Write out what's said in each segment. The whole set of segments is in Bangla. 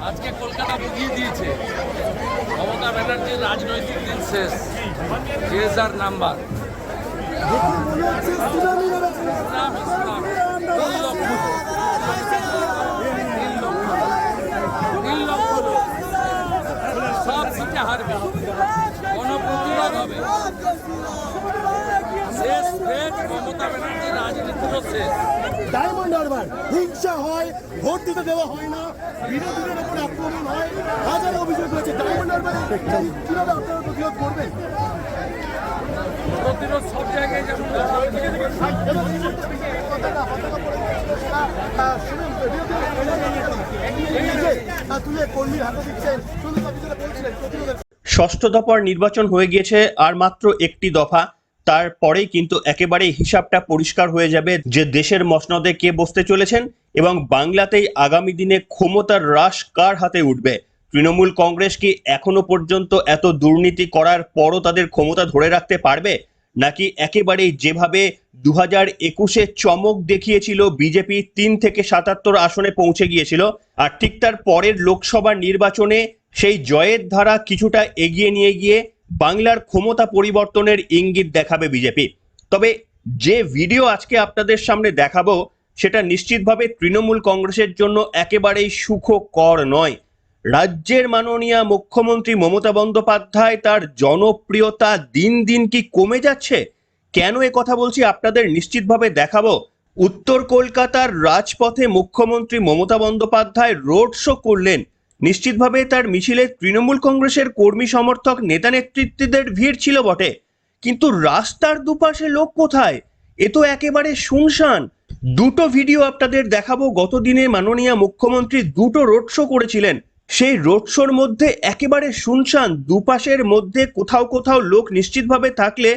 আজকে কলকাতা বুঝিয়ে দিয়েছে মমতা ব্যানার্জির রাজনৈতিক দিন শেষ। আর নাম্বার সব সিটে হারবে, কোনো প্রতিবাদ হবে শেষ। মমতা ব্যানার্জির রাজনীতিরও শেষ। ডায়মন্ড হারবার হিংসা হয়, ভোট দিতে দেওয়া হয় না, বিরোধীদের উপর আক্রমণ হয়, হাজার অভিযোগ রয়েছে। ডায়মন্ড হারবারে কিভাবে আপনারা প্রতিরোধ করবেন? প্রতিরোধ সব জায়গায় যেমন ষষ্ঠ দফার নির্বাচন হয়ে গিয়েছে, আর মাত্র একটি দফা। তারপরেই কিন্তু একেবারে হিসাবটা পরিষ্কার হয়ে যাবে যে দেশের মসনদে কে বসতে চলেছেন এবং বাংলাতেই আগামী দিনে ক্ষমতার রাশ কার হাতে উঠবে। তৃণমূল কংগ্রেস কি এখনো পর্যন্ত এত দুর্নীতি করার পরও তাদের ক্ষমতা ধরে রাখতে পারবে, নাকি একেবারেই যেভাবে 2021-এ চমক দেখিয়েছিল বিজেপি 3 থেকে 77 আসনে পৌঁছে গিয়েছিল, আর ঠিক তার পরের লোকসভা নির্বাচনে সেই জয়ের ধারা কিছুটা এগিয়ে নিয়ে গিয়ে বাংলার ক্ষমতা পরিবর্তনের ইঙ্গিত দেখাবে বিজেপি। তবে যে ভিডিও আজকে আপনাদের সামনে দেখাবো সেটা নিশ্চিতভাবে তৃণমূল কংগ্রেসের জন্য একেবারেই সুখকর নয়। রাজ্যের মাননীয় মুখ্যমন্ত্রী মমতা বন্দ্যোপাধ্যায় তার জনপ্রিয়তা দিন দিন কি কমে যাচ্ছে? কেন এ কথা বলছি আপনাদের নিশ্চিতভাবে দেখাবো। উত্তর কলকাতার রাজপথে মুখ্যমন্ত্রী মমতা বন্দ্যোপাধ্যায় রোড শো করলেন। নিশ্চিতভাবে তার মিছিলে তৃণমূল কংগ্রেসের কর্মী সমর্থক নেতা নেতৃত্বদের ভিড় ছিল বটে, কিন্তু রাস্তার দুপাশে লোক কোথায়? এ তো একেবারে শুনশান। দুটো ভিডিও আপনাদের দেখাবো। গতদিনে মাননীয় মুখ্যমন্ত্রী দুটো রোড শো করেছিলেন, সেই রোড শোর মধ্যে একেবারে শুনশান, দুপাশের মধ্যে কোথাও কোথাও লোক নিশ্চিতভাবে থাকলে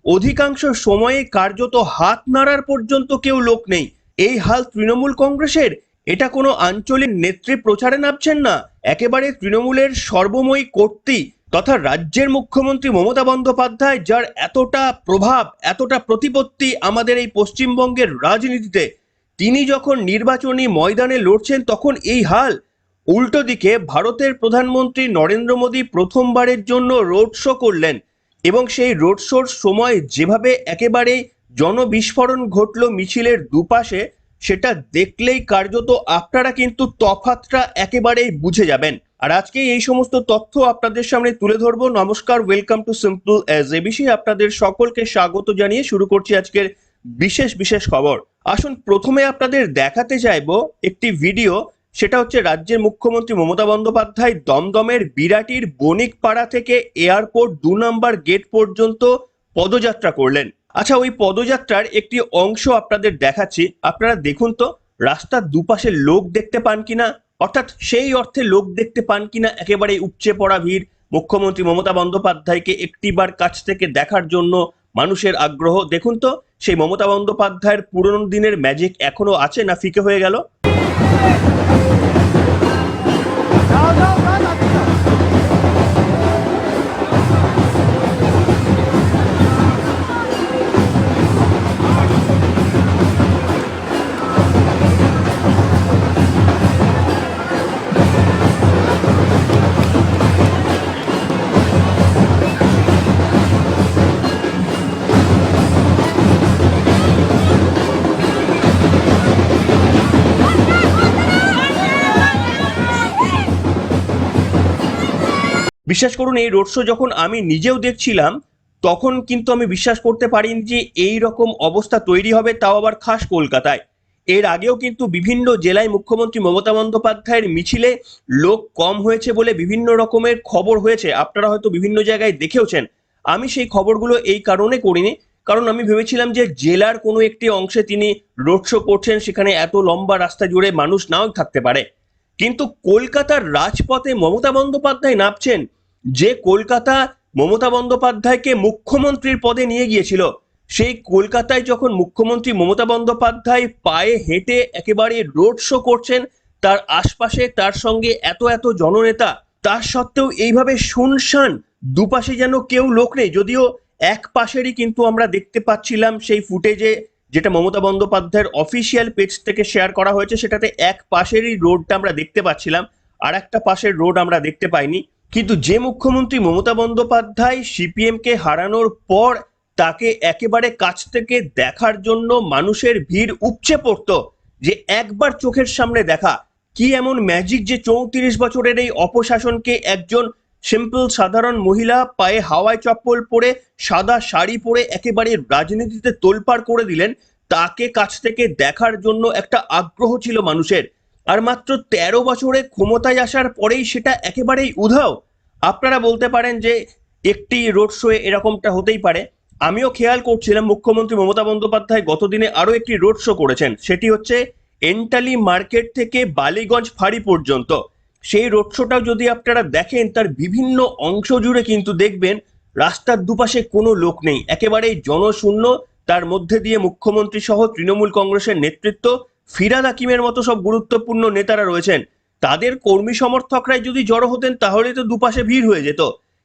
অধিকাংশ সময়ে কার্যত হাত নাড়ার পর্যন্ত কেউ লোক নেই। এই হাল তৃণমূল কংগ্রেসের। এটা কোনো আঞ্চলিক নেত্রী প্রচারে নামছেন না, একেবারে তৃণমূলের সর্বময়ী কর্ত্রী তথা রাজ্যের মুখ্যমন্ত্রী মমতা বন্দ্যোপাধ্যায়, যার এতটা প্রভাব, এতটা প্রতিপত্তি আমাদের এই পশ্চিমবঙ্গের রাজনীতিতে, তিনি যখন নির্বাচনী ময়দানে লড়ছেন তখন এই হাল। উল্টো দিকে ভারতের প্রধানমন্ত্রী নরেন্দ্র মোদী প্রথমবারের জন্য রোড শো করলেন এবং সেই রোড শোর সময় যেভাবে একেবারে জনবিস্ফোরণ ঘটল মিছিলের দুপাশে, সেটা দেখলেই কার্যত আপনারা কিন্তু তফাৎটা একেবারেই বুঝে যাবেন। আর আজকে এই সমস্ত তথ্য আপনাদের সামনে তুলে ধরবো। নমস্কার, welcome to simple as ABC. আপনাদের সকলকে স্বাগত জানিয়ে শুরু করছি আজকের বিশেষ খবর। আসুন প্রথমে আপনাদের দেখাতে চাইবো একটি ভিডিও। সেটা হচ্ছে রাজ্যের মুখ্যমন্ত্রী মমতা বন্দ্যোপাধ্যায় দমদমের বিরাটির বণিকপাড়া থেকে এয়ারপোর্ট 2 নম্বর গেট পর্যন্ত পদযাত্রা করলেন। আচ্ছা, ওই পদযাত্রার একটি অংশ আপনাদের দেখাচ্ছি, আপনারা দেখুন তো রাস্তার দুপাশে লোক দেখতে পান কিনা, অর্থাৎ সেই অর্থে লোক দেখতে পান কিনা একেবারে উপচে পড়া ভিড়। মুখ্যমন্ত্রী মমতা বন্দ্যোপাধ্যায়কে একটিবার কাছ থেকে দেখার জন্য মানুষের আগ্রহ। দেখুন তো সেই মমতা বন্দ্যোপাধ্যায়ের পুরনো দিনের ম্যাজিক এখনো আছে না ফিকে হয়ে গেল? বিশ্বাস করুন, এই রোড শো যখন আমি নিজেও দেখছিলাম তখন কিন্তু আমি বিশ্বাস করতে পারিনি যে এই রকম অবস্থা তৈরি হবে, তাও আবার খাস কলকাতায়। এর আগেও কিন্তু বিভিন্ন জেলায় মুখ্যমন্ত্রী মমতা বন্দ্যোপাধ্যায়ের মিছিলে লোক কম হয়েছে বলে বিভিন্ন রকমের খবর হয়েছে, আপনারা হয়তো বিভিন্ন জায়গায় দেখেওছেন। আমি সেই খবরগুলো এই কারণে করিনি, কারণ আমি ভেবেছিলাম যে জেলার কোনো একটি অংশে তিনি রোড শো করছেন, সেখানে এত লম্বা রাস্তা জুড়ে মানুষ নাও থাকতে পারে। কিন্তু কলকাতার রাজপথে মমতা বন্দ্যোপাধ্যায় নামছেন, যে কলকাতা মমতা বন্দ্যোপাধ্যায়কে মুখ্যমন্ত্রীর পদে নিয়ে গিয়েছিল, সেই কলকাতায় যখন মুখ্যমন্ত্রী মমতা বন্দ্যোপাধ্যায় পায়ে হেঁটে একেবারে রোড শো করছেন, তার আশপাশে তার সঙ্গে এত জননেতা, তার সত্ত্বেও এইভাবে শুনশান, দুপাশে যেন কেউ লোক নেই। যদিও এক পাশেরই কিন্তু আমরা দেখতে পাচ্ছিলাম সেই ফুটেজে যেটা মমতা বন্দ্যোপাধ্যায়ের অফিসিয়াল পেজ থেকে শেয়ার করা হয়েছে, সেটাতে এক পাশেরই রোডটা আমরা দেখতে পাচ্ছিলাম, আর একটা পাশের রোড আমরা দেখতে পাইনি। কিন্তু যে মুখ্যমন্ত্রী মমতা বন্দ্যোপাধ্যায় সিপিএম কে হারানোর পর তাকে একেবারে কাছ থেকে দেখার জন্য মানুষের ভিড় উপচে পড়তো, যে একবার চোখের সামনে দেখা, কি এমন ম্যাজিক যে 34 বছরের এই অপশাসনকে একজন সিম্পল সাধারণ মহিলা পায়ে হাওয়াই চপ্পল পরে সাদা শাড়ি পরে একেবারে রাজনীতিতে তোলপাড় করে দিলেন, তাকে কাছ থেকে দেখার জন্য একটা আগ্রহ ছিল মানুষের। আর মাত্র 13 বছরে ক্ষমতায় আসার পরেই সেটা একেবারেই উধাও। আপনারা বলতে পারেন যে একটি রোড শোয়ে এরকমটা হতেই পারে। আমিও খেয়াল করছিলাম মুখ্যমন্ত্রী মমতা বন্দ্যোপাধ্যায় গতদিনে আরো একটি রোড শো করেছেন, সেটি হচ্ছে এন্টালি মার্কেট থেকে বালিগঞ্জ ফাঁড়ি পর্যন্ত। সেই রোড শোটাও যদি আপনারা দেখেন, তার বিভিন্ন অংশ জুড়ে কিন্তু দেখবেন রাস্তার দুপাশে কোনো লোক নেই, একেবারেই জনশূন্য। তার মধ্যে দিয়ে মুখ্যমন্ত্রী সহ তৃণমূল কংগ্রেসের নেতৃত্ব, ফিরহাদ হাকিমের মতো সব গুরুত্বপূর্ণ নেতারা রয়েছেন, তাদের কর্মী সমর্থকরাই যদি জড়ো হতেন তাহলে তো দুপাশে ভিড় হয়ে যেত।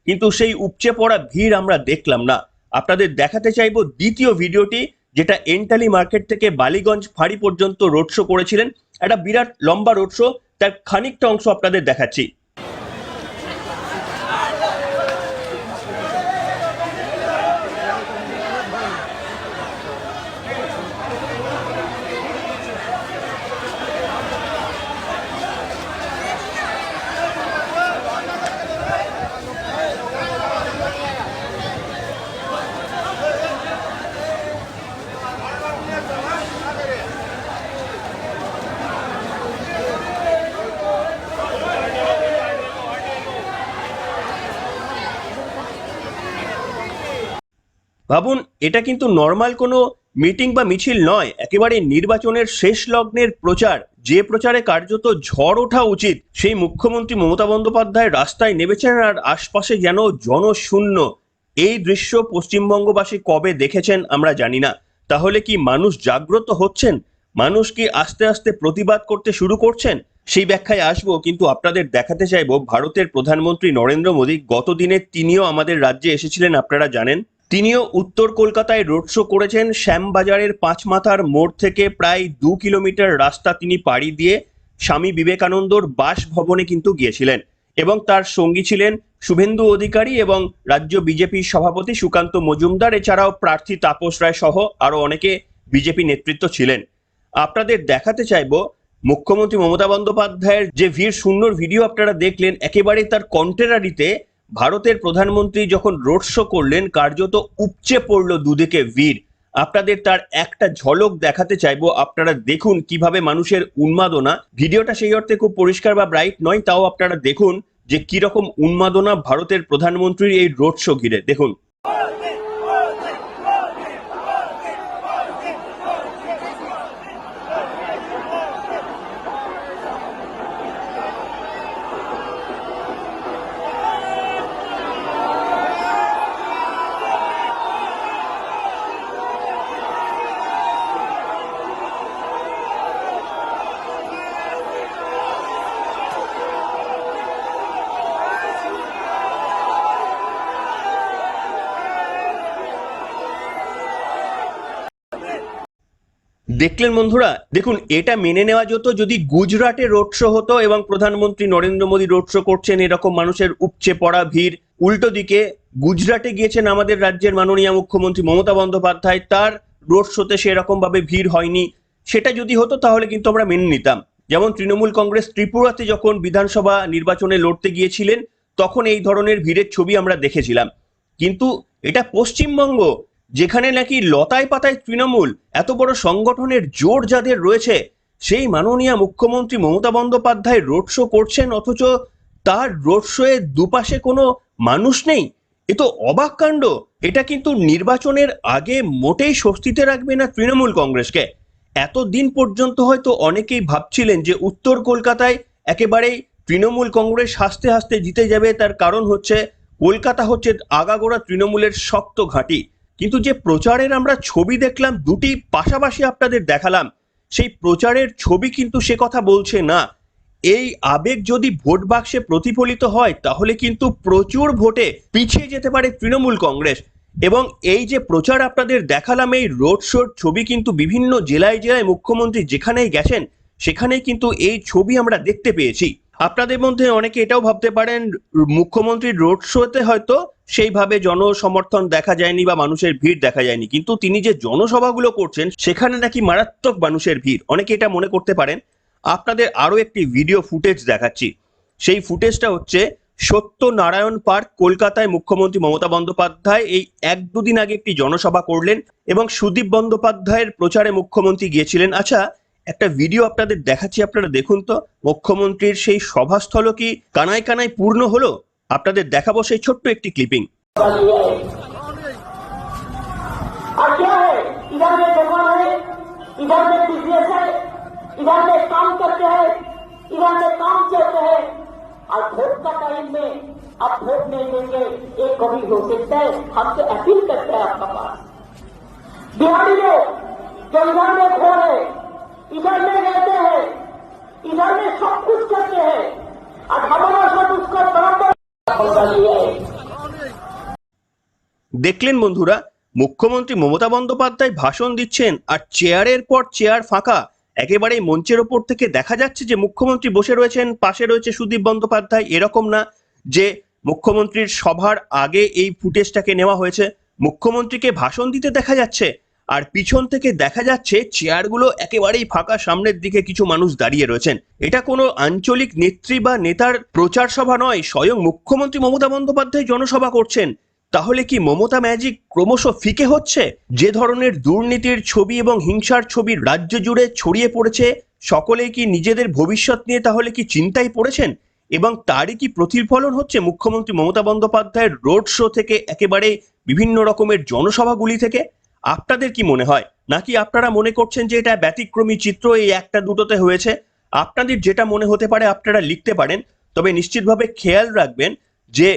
কিন্তু সেই উপচে পড়া ভিড় আমরা দেখলাম না। আপনাদের দেখাতে চাইবো দ্বিতীয় ভিডিওটি, যেটা এন্টালি মার্কেট থেকে বালিগঞ্জ ফাঁড়ি পর্যন্ত রোড শো করেছিলেন। একটা বিরাট লম্বা রোড শো, তার খানিকটা অংশ আপনাদের দেখাচ্ছি। ভাবুন, এটা কিন্তু নর্মাল কোনো মিটিং বা মিছিল নয়, একেবারে নির্বাচনের শেষ লগ্নের প্রচার। যে প্রচারে কার্যত ঝড় ওঠা উচিত, সেই মুখ্যমন্ত্রী মমতা বন্দ্যোপাধ্যায় রাস্তায় নেমেছেন আর আশপাশে যেন জনশূন্য। এই দৃশ্য পশ্চিমবঙ্গবাসী কবে দেখেছেন আমরা জানি না। তাহলে কি মানুষ জাগ্রত হচ্ছেন? মানুষ কি আস্তে আস্তে প্রতিবাদ করতে শুরু করছেন? সেই ব্যাখ্যায় আসবো, কিন্তু আপনাদের দেখাতে চাইবো ভারতের প্রধানমন্ত্রী নরেন্দ্র মোদী গতদিনে তিনিও আমাদের রাজ্যে এসেছিলেন, আপনারা জানেন। তিনিও উত্তর কলকাতায় রোড শো করেছেন। শ্যামবাজারের পাঁচমাথার মোড় থেকে প্রায় 2 কিলোমিটার রাস্তা তিনি পাড়ি দিয়ে স্বামী বিবেকানন্দর বাসভবনে কিন্তু গিয়েছিলেন, এবং তার সঙ্গী ছিলেন শুভেন্দু অধিকারী এবং রাজ্য বিজেপির সভাপতি সুকান্ত মজুমদার, এছাড়াও প্রার্থী তাপস রায় সহ আরো অনেকে বিজেপি নেতৃত্ব ছিলেন। আপনাদের দেখাতে চাইবো মুখ্যমন্ত্রী মমতা বন্দ্যোপাধ্যায়ের যে ভিড় শূন্যর ভিডিও আপনারা দেখলেন, একেবারে তার কন্ট্রারিতে ভারতের প্রধানমন্ত্রী যখন রোড শো করলেন, কার্যত উপচে পড়লো দুদিকে ভিড়। আপনাদের তার একটা ঝলক দেখাতে চাইবো, আপনারা দেখুন কিভাবে মানুষের উন্মাদনা। ভিডিওটা সেই অর্থে খুব পরিষ্কার বা ব্রাইট নয়, তাও আপনারা দেখুন যে কিরকম উন্মাদনা ভারতের প্রধানমন্ত্রীর এই রোড শো ঘিরে। দেখুন। দেখলেন বন্ধুরা, দেখুন এটা মেনে নেওয়া যেত যদি গুজরাটে রোড শো হতো এবং প্রধানমন্ত্রী নরেন্দ্র মোদী রোড শো করছেন, এরকম মানুষের উপচে পড়া ভিড়। উল্টো দিকে গুজরাটে গিয়েছেন আমাদের রাজ্যের মাননীয় মুখ্যমন্ত্রী মমতা বন্দ্যোপাধ্যায়, তার রোড শোতে সেরকম ভাবে ভিড় হয়নি। সেটা যদি হতো তাহলে কিন্তু আমরা মেনে নিতাম। যেমন তৃণমূল কংগ্রেস ত্রিপুরাতে যখন বিধানসভা নির্বাচনে লড়তে গিয়েছিলেন, তখন এই ধরনের ভিড়ের ছবি আমরা দেখেছিলাম। কিন্তু এটা পশ্চিমবঙ্গ, যেখানে নাকি লতায় পাতায় তৃণমূল, এত বড় সংগঠনের জোর যাদের রয়েছে, সেই মাননীয় মুখ্যমন্ত্রী মমতা বন্দ্যোপাধ্যায় রোড শো করছেন, অথচ তার রোড শোয়ে দুপাশে কোনো মানুষ নেই। এ তো অবাক কাণ্ড। এটা কিন্তু নির্বাচনের আগে মোটেই স্বস্তিতে রাখবে না তৃণমূল কংগ্রেসকে। এতদিন পর্যন্ত হয়তো অনেকেই ভাবছিলেন যে উত্তর কলকাতায় একেবারেই তৃণমূল কংগ্রেস হাসতে হাসতে জিতে যাবে, তার কারণ হচ্ছে কলকাতা হচ্ছে আগাগোড়া তৃণমূলের শক্ত ঘাঁটি। কিন্তু যে প্রচারের আমরা ছবি দেখলাম, দুটি পাশাপাশি আপনাদের দেখালাম, সেই প্রচারের ছবি কিন্তু সে কথা বলছে না। এই আবেগ যদি ভোট বাক্সে প্রতিফলিত হয়, তাহলে কিন্তু প্রচুর ভোটে পিছিয়ে যেতে পারে তৃণমূল কংগ্রেস। এবং এই যে প্রচার আপনাদের দেখালাম, এই রোড শোর ছবি কিন্তু বিভিন্ন জেলায় জেলায় মুখ্যমন্ত্রী যেখানেই গেছেন সেখানেই কিন্তু এই ছবি আমরা দেখতে পেয়েছি। আপনাদের মধ্যে অনেকে এটাও ভাবতে পারেন মুখ্যমন্ত্রীর রোড শোতে হয়তো সেইভাবে জনসমর্থন দেখা যায়নি বা মানুষের ভিড় দেখা যায়নি, কিন্তু তিনি যে জনসভাগুলো করছেন সেখানে নাকি মারাত্মক মানুষের ভিড়। অনেকে এটা মনে করতে পারেন। আপনাদের আরো একটি ভিডিও ফুটেজ দেখাচ্ছি। সেই ফুটেজটা হচ্ছে সত্যনারায়ণ পার্ক, কলকাতায় মুখ্যমন্ত্রী মমতা বন্দ্যোপাধ্যায় এই 1-2 দিন আগে একটি জনসভা করলেন এবং সুদীপ বন্দ্যোপাধ্যায়ের প্রচারে মুখ্যমন্ত্রী গিয়েছিলেন। আচ্ছা, একটা ভিডিও আপনাদের দেখাচ্ছি, আপনারা দেখুন তো মুখ্যমন্ত্রীর সেই সভাস্থল কি কানায় কানায় পূর্ণ হলো? আপনাদের দেখাবো সেই ছোট্ট একটি ক্লিপিং। और क्या है, इधर में दुकान है, इधर में बिजनेस है, इधर में काम करते हैं, इधर में काम चलते हैं। और वोट का टाइम में अब वोट नहीं देंगे, एक कभी हो सकता है। हमसे अपील करते हैं आपका पास, बिहारी लोग जो इधर में घोर है, इधर में रहते हैं, इधर में सब कुछ करते हैं, और हमारा सब उसका बराबर होता है। দেখলেন বন্ধুরা, মুখ্যমন্ত্রী মমতা বন্দ্যোপাধ্যায় ভাষণ দিচ্ছেন আর চেয়ারের পর চেয়ার ফাঁকা। একেবারে মঞ্চের ওপর থেকে দেখা যাচ্ছে যে মুখ্যমন্ত্রী বসে রয়েছেন, পাশে রয়েছে সুদীপ বন্দ্যোপাধ্যায়। এরকম না যে মুখ্যমন্ত্রীর সভার আগে এই ফুটেজটাকে নেওয়া হয়েছে। মুখ্যমন্ত্রীকে ভাষণ দিতে দেখা যাচ্ছে আর পিছন থেকে দেখা যাচ্ছে চেয়ারগুলো একেবারেই ফাঁকা, সামনের দিকে কিছু মানুষ দাঁড়িয়ে রয়েছেন। এটা কোনো আঞ্চলিক নেত্রী বা নেতার প্রচার সভা নয়, স্বয়ং মুখ্যমন্ত্রী মমতা বন্দ্যোপাধ্যায় জনসভা করছেন। তাহলে কি মমতা ম্যাজিক ক্রমশ ফিকে হচ্ছে? যে ধরনের দুর্নীতির ছবি এবং হিংসার ছবি রাজ্য জুড়ে ছড়িয়ে পড়েছে, সকলেই কি নিজেদের ভবিষ্যৎ নিয়ে তাহলে কি চিন্তায় পড়েছেন? এবং তারই কি প্রতিফলন হচ্ছে মুখ্যমন্ত্রী মমতা বন্দ্যোপাধ্যায়ের রোড শো থেকে, একেবারে বিভিন্ন রকমের জনসভাগুলি থেকে? আপনাদের কি মনে হয়? নাকি আপনারা মনে করছেন যে এটা ব্যতিক্রমী চিত্র, এই একটা দুটোতে হয়েছে? আপনাদের যেটা মনে হতে পারে আপনারা লিখতে পারেন। তবে নিশ্চিতভাবে খেয়াল রাখবেন যে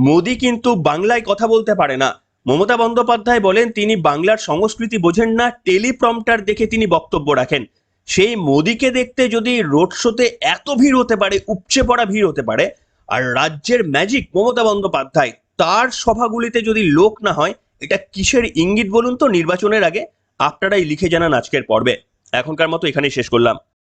মোদি কিন্তু বাংলায় কথা বলতে পারে না। মমতা বন্দ্যোপাধ্যায় বলেন তিনি বাংলার সংস্কৃতি বোঝেন না, টেলিপ্রম্পটার দেখে তিনি বক্তব্য রাখেন। সেই মোদিকে দেখতে যদি রোড শোতে এত ভিড় হতে পারে, উপচে পড়া ভিড় হতে পারে, আর রাজ্যের ম্যাজিক মমতা বন্দ্যোপাধ্যায়, তার সভাগুলিতে যদি লোক না হয়, এটা কিসের ইঙ্গিত বলুন তো নির্বাচনের আগে? আপনারাই লিখে জানান আজকের পর্বে। এখনকার মতো এখানেই শেষ করলাম।